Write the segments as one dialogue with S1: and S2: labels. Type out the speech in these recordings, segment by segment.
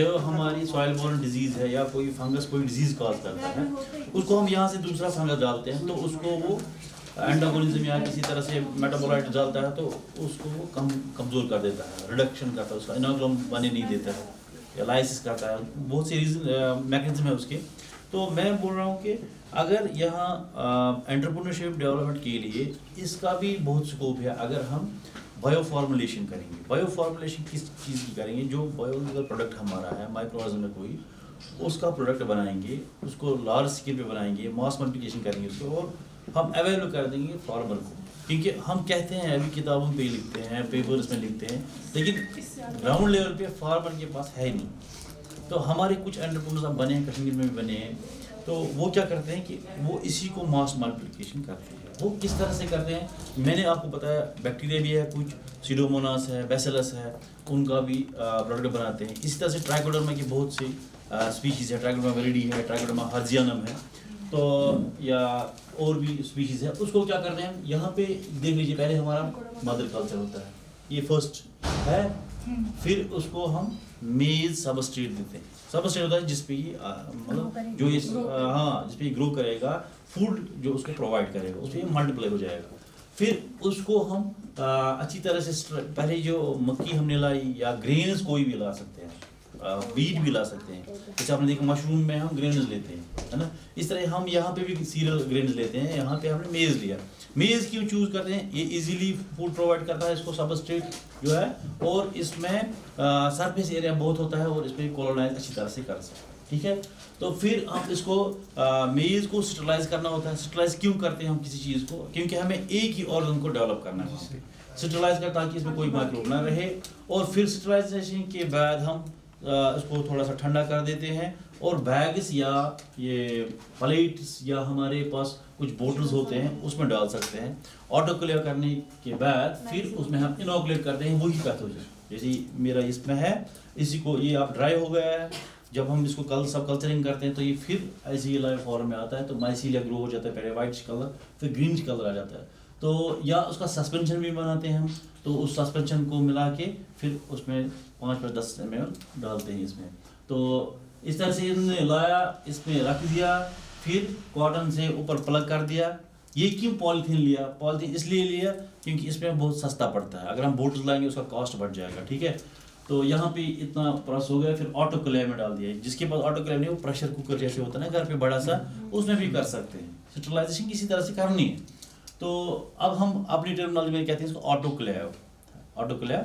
S1: جو ہماری soil born disease ہے یا کوئی فنگس کوئی ڈیزیز کاز کرتا ہے اس کو ہم یہاں سے دوسرا فنگس ڈالتے ہیں تو اس کو وہ اینٹاگونزم یا کسی طرح سے میٹابولائٹ ڈالتا ہے تو اس کو وہ کمزور کر دیتا ہے، ریڈکشن کرتا ہے، اس کا انوگلم بنے نہیں دیتا ہے یا لائسس کرتا ہے، بہت سی ریزن میکنزم ہے اس کے. تو میں بول رہا ہوں کہ اگر یہاں انٹرپرینورشپ ڈیولپمنٹ کے لیے اس کا بھی بہت سکوپ ہے. اگر ہم بایو فارمولیشن کریں گے، بایو فارمولیشن کس چیز کی کریں گے؟ جو بایولوجیکل پروڈکٹ ہمارا ہے مائکرو آرگنزم میں کوئی، اس کا پروڈکٹ بنائیں گے، اس کو لارج اسکیل پہ بنائیں گے، ماس ملٹیپلیکیشن کریں گے اس کو، اور ہم اویلیبل کر دیں گے فارمر کو. کیونکہ ہم کہتے ہیں ابھی کتابوں پہ لکھتے ہیں، پیپرز میں لکھتے ہیں، لیکن گراؤنڈ لیول پہ فارمر کے پاس ہے نہیں. تو ہمارے کچھ انٹرپرینورز اب بنے ہیں، کشمیر میں بھی بنے ہیں، تو وہ کیا کرتے ہیں کہ وہ اسی کو ماس ملٹیپلیکیشن کرتے ہیں. وہ کس طرح سے کرتے ہیں؟ میں نے آپ کو بتایا بیکٹیریا بھی ہے، کچھ سیڈوموناس ہے، بیسلس ہے، ان کا بھی پروڈکٹ بناتے ہیں. اسی طرح سے ٹرائکوڈرما کی بہت سی اسپیشیز ہے، ٹرائکوڈرما ویریڈی ہے، ٹرائکوڈرما ہرزیانم ہے، تو یا اور بھی اسپیشیز ہے. اس کو کیا کرتے ہیں یہاں پہ دیکھ لیجیے، پہلے ہمارا مدر کلچر ہوتا ہے، یہ فرسٹ ہے، پھر اس کو ہم میز سبسٹریٹ دیتے ہیں. سبسٹریٹ ہوتا ہے جس پہ یہ مطلب جو اس جس پہ یہ گرو کرے گا، فوڈ جو اس کو پرووائڈ کرے گا، اس پہ یہ ملٹیپلائی ہو جائے گا. پھر اس کو ہم اچھی طرح سے پہلے جو مکئی ہم نے لائی یا گرینز کوئی بھی لا سکتے ہیں، ویٹ بھی لا سکتے ہیں. جیسے آپ نے دیکھا مشروم میں ہم گرینز لیتے ہیں، ہے نا. اس طرح ہم یہاں پہ بھی سیریل گرینز لیتے ہیں. یہاں پہ ہم نے میز لیا. میز کیوں چوز کرتے ہیں؟ یہ ایزیلی فوڈ پرووائڈ کرتا ہے، اس کو سبسٹریٹ جو ہے، اور اس میں سرفیس ایریا بہت ہوتا ہے، اور اس پہ کولونائز اچھی طرح سے کر سکتے ہیں. ٹھیک ہے. تو پھر ہم اس کو میز کو سٹرلائز کرنا ہوتا ہے. سٹرلائز کیوں کرتے ہیں ہم کسی چیز کو؟ کیونکہ ہمیں ایک ہی آرگن کو ڈیولپ کرنا ہے، سٹرلائز کر تاکہ اس میں کوئی مائکروب نہ رہے. اور پھر سٹرلائزیشن کے بعد ہم اس کو تھوڑا سا ٹھنڈا کر دیتے ہیں، اور بیگس یا یہ پلیٹس یا ہمارے پاس کچھ بوٹلز ہوتے ہیں اس میں ڈال سکتے ہیں. آٹو کلیئر کرنے کے بعد پھر اس میں ہم انوکولیٹ کرتے ہیں وہی پیتھوجن. جیسے میرا اس میں ہے، اسی کو یہ اب ڈرائی ہو گیا ہے، جب ہم اس کو سب کلچرنگ کرتے ہیں تو یہ پھر ایسے ہی لائف فارم میں آتا ہے. تو مائسیلیا گرو ہو جاتا ہے، پہلے وائٹ کلر، پھر گرین کلر آ جاتا ہے. تو یا اس کا سسپینشن بھی بناتے ہیں ہم، تو اس سسپینشن کو ملا کے پھر اس میں 5-10 ml ڈالتے ہیں اس میں. تو اس طرح سے انہوں نے لایا، اس میں رکھ دیا، پھر کاٹن سے اوپر پلگ کر دیا. یہ کیوں پالیتھین لیا؟ پالیتھین اس لیے لیا کیونکہ اس میں بہت سستا پڑتا ہے. اگر ہم بوٹل لائیں گے اس کا کاسٹ بڑھ جائے گا. ٹھیک ہے. تو یہاں پہ اتنا پرس ہو گیا. پھر آٹو کلیو میں ڈال دیا. جس کے پاس آٹو کلیو نہیں، وہ پریشر کوکر جیسے ہوتا ہے نا گھر پہ بڑا سا، اس میں بھی کر سکتے ہیں. سٹرلائزیشن کسی طرح سے کرنی ہے. تو اب ہم اپنی ٹرمنالوجی میں کہتے ہیں اس کو آٹو کلیو. آٹو کلیو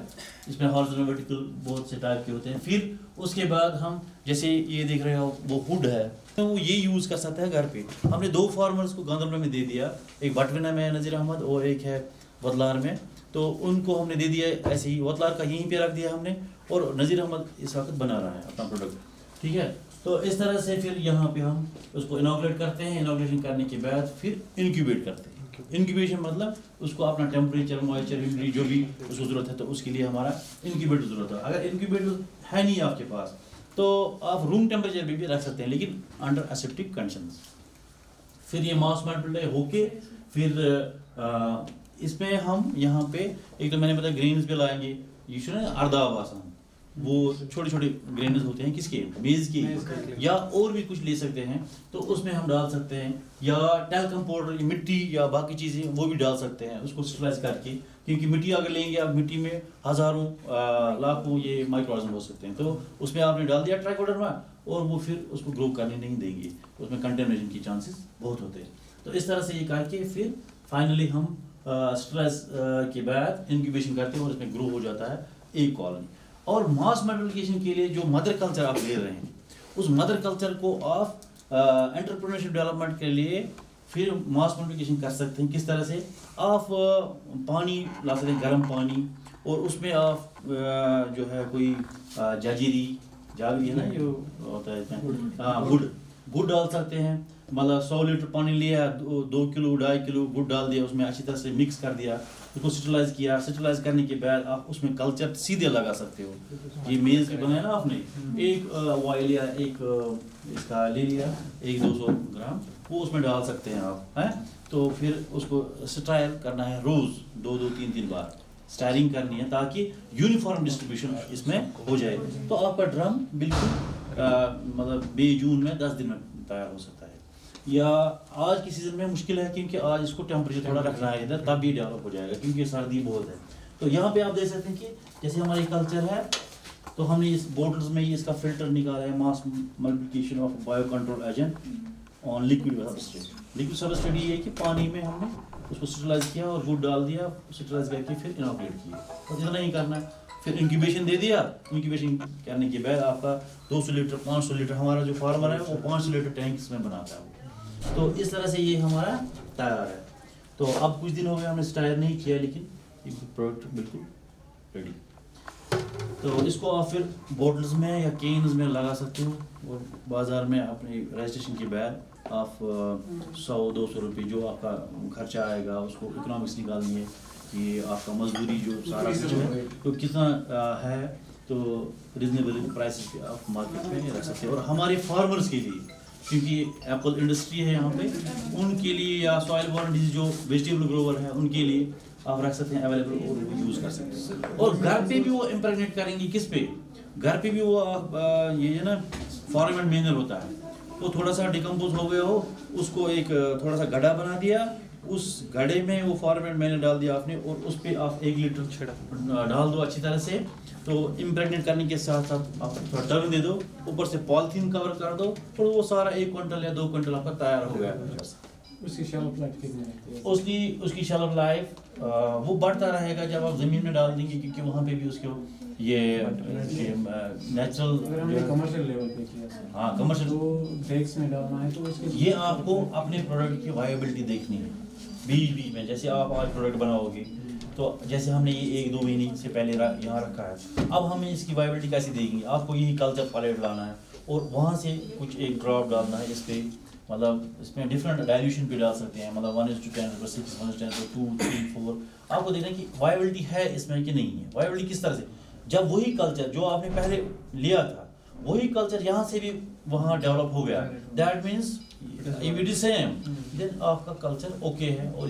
S1: اس میں ہارزنٹل ورٹیکل بہت سے ٹائپ کے ہوتے ہیں. پھر اس کے بعد ہم جیسے یہ دیکھ رہے ہو وہ ہوڈ ہے، تو وہ یہ یوز کر سکتا ہے گھر پہ. ہم نے 2 فارمرز کو گاندربل میں دے دیا، ایک بٹوینہ میں نذیر احمد اور ایک ہے وتلار میں. تو ان کو ہم نے دے دیا ایسے ہی، وتلار کا یہیں پہ رکھ دیا ہم نے، اور نذیر احمد اس وقت بنا رہا ہے اپنا پروڈکٹ. ٹھیک ہے. تو اس طرح سے پھر یہاں پہ ہم اس کو انوکولیٹ کرتے ہیں. انوکولیشن کرنے کے بعد پھر انکیوبیٹ کرتے ہیں. انکیوبیشن مطلب اس کو اپنا ٹیمپریچر، موئسچر، ہیومیڈیٹی جو بھی اس کو ضرورت ہے، تو اس کے لیے ہمارا انکیوبیٹر ضرورت ہے. اگر انکیوبیٹر ہے نہیں آپ کے پاس تو آپ روم ٹیمپریچر بھی رکھ سکتے ہیں، لیکن انڈر اسیپٹک کنڈیشنز. پھر یہ ماس ملٹیپلائی ہو کے پھر اس میں ہم یہاں پہ ایک تو میں نے بتایا گرینز بھی لائیں گے. یہ جو ہے ارداب آسان، وہ چھوٹے چھوٹے گرینز ہوتے ہیں کس کے؟ میز کے، یا اور بھی کچھ لے سکتے ہیں. تو اس میں ہم ڈال سکتے ہیں، یا ٹیلکم پاؤڈر، مٹی یا باقی چیزیں وہ بھی ڈال سکتے ہیں اس کو سٹرلائز کر کے. کیونکہ مٹی اگر لیں گے آپ، مٹی میں ہزاروں لاکھوں یہ مائکرو آرگنزم ہو سکتے ہیں. تو اس میں آپ نے ڈال دیا ٹرائکوڈرما، اور وہ پھر اس کو گرو کرنے نہیں دیں گے، اس میں کنٹامینیشن کی چانسز بہت ہوتے ہیں. تو اس طرح سے یہ کر کے پھر فائنلی ہم سٹرلائز کے بعد انکیوبیشن کرتے ہیں، اور اس میں گرو ہو جاتا ہے ایک کالونی. اور ماس ملٹیپلیکیشن کے لیے جو مدر کلچر آپ لے رہے ہیں، اس مدر کلچر کو آپ انٹرپرینورشپ ڈیولپمنٹ کے لیے پھر ماس ملٹیپلیکیشن کر سکتے ہیں. کس طرح سے؟ آپ پانی لا سکتے ہیں، گرم پانی، اور اس میں آپ جو ہے کوئی جاگری ہے نا جو ہوتا ہے، گڑ ڈال سکتے ہیں. مطلب 100 لیٹر پانی لیا، 2 کلو 2.5 کلو گڑ ڈال دیا، اس میں اچھی طرح سے مکس کر دیا، اس کو سٹرلائز کیا. سٹرلائز کرنے کے بعد آپ اس میں کلچر سیدھے لگا سکتے ہو. یہ میز کا بنایا نا آپ نے، ایک وائل یا ایک اس کا لے لیا 100-200 گرام، وہ اس میں ڈال سکتے ہیں آپ. تو پھر اس کو سٹرائل کرنا ہے روز 2-3 بار. اسٹائرنگ کرنی ہے تاکہ یونیفارم ڈسٹریبیوشن اس میں ہو جائے. تو آپ کا ڈرم بالکل مطلب مئی جون میں 10 دن میں تیار ہو سکتا ہے. یا آج کی سیزن میں مشکل ہے کیونکہ آج اس کو ٹیمپریچر تھوڑا رکھنا ہے ادھر, تب بھی ڈیولپ ہو جائے گا کیونکہ سردی بہت ہے. تو یہاں پہ آپ دیکھ سکتے ہیں کہ جیسے ہمارا یہ کلچر ہے تو ہم نے اس بوٹلز میں اس کا فلٹر نکالا ہے, mass multiplication of bio control agent on liquid substrate. Liquid substrate یہ ہے کہ پانی میں ہم نے اس کو سٹرلائز کیا اور گڈ ڈال دیا, سٹرلائز کر کے پھر انوکولیٹ کیا. بس اتنا ہی کرنا ہے. پھر انکیوبیشن دے دیا. انکیوبیشن کرنے کے بعد آپ کا 200 لیٹر 500 لیٹر ہمارا جو فارمر ہے وہ 500 لیٹر ٹینکس میں بناتا ہے. تو اس طرح سے یہ ہمارا تیار ہے. تو اب کچھ دن ہو گئے ہم نے اسٹائر نہیں کیا لیکن یہ پروڈکٹ بالکل ریڈی. تو اس کو آپ پھر بوٹلز میں یا کینز میں لگا سکتے ہو اور بازار میں اپنی رجسٹریشن کے بعد آپ 100-200 روپے جو آپ کا خرچہ آئے گا اس کو اکنامکس نکالنی ہے کہ آپ کا مزدوری جو سارا کچھ ہے تو کتنا ہے, تو ریزنیبل پرائسز پہ آپ مارکیٹ میں رکھ سکتے ہیں. اور ہمارے فارمرز کے لیے کیونکہ ایپل انڈسٹری ہے یہاں پہ, ان کے لیے یا سوائل بورن ڈیزیز جو ویجیٹیبل گروور ہیں ان کے لیے آپ رکھ سکتے ہیں اویلیبل اور وہ یوز کر سکتے ہیں. اور گھر پہ بھی وہ امپریگنیٹ کریں گے. کس پہ؟ گھر پہ بھی وہ یہ نا فارمنٹ مینر ہوتا ہے, وہ تھوڑا سا ڈیکمپوز ہو گیا ہو, اس کو ایک تھوڑا سا گڈھا بنا دیا, اس گڑھے میں وہ فارمنٹ مینر ڈال دیا آپ نے اور اس پہ آپ 1 لیٹر ڈال دو اچھی طرح سے. تو امپریگنیٹ کرنے کے ساتھ ساتھ آپ تھوڑا ٹرن دے دو, اوپر سے پالیتھین کور کر دو, تو وہ سارا 1 کوئنٹل یا 2 کوئنٹل آپ کا تیار ہو گیا.
S2: اس کی شیلف لائف کتنی رہتی ہے؟
S1: اس کی شیلف لائف وہ بڑھتا رہے گا جب آپ زمین میں ڈال دیں گے, کیونکہ وہاں پہ بھی اس کو یہ نیچرل
S2: کمرشل لیول پہ کیا,
S1: ہاں کمرشل
S2: بیگس میں ڈالنا ہے تو اس کے
S1: یہ آپ کو اپنے پروڈکٹ کی وائبلٹی دیکھنی ہے بیچ میں. جیسے آپ آج پروڈکٹ بناؤ گے تو جیسے ہم نے یہ 1-2 مہینے سے پہلے یہاں رکھا ہے, اب ہمیں اس کی وائبلٹی کیسے دیکھیں گے؟ آپ کو یہی کلچر پلیٹ لانا ہے اور وہاں سے کچھ ایک ڈراپ ڈالنا ہے اس پہ, مطلب اس میں ڈفرینٹ ڈائلیوشن پہ ڈال سکتے ہیں, مطلب 1:10/6 1:10/2 3 4. آپ کو دیکھنا کہ وائبلٹی ہے اس میں کہ نہیں ہے. وائبلٹی کس طرح سے؟ جب وہی کلچر جو آپ نے پہلے لیا تھا وہی کلچر یہاں سے بھی وہاں ڈیولپ ہو گیا, that means if it is same then آپ کا کلچر اوکے ہے. اور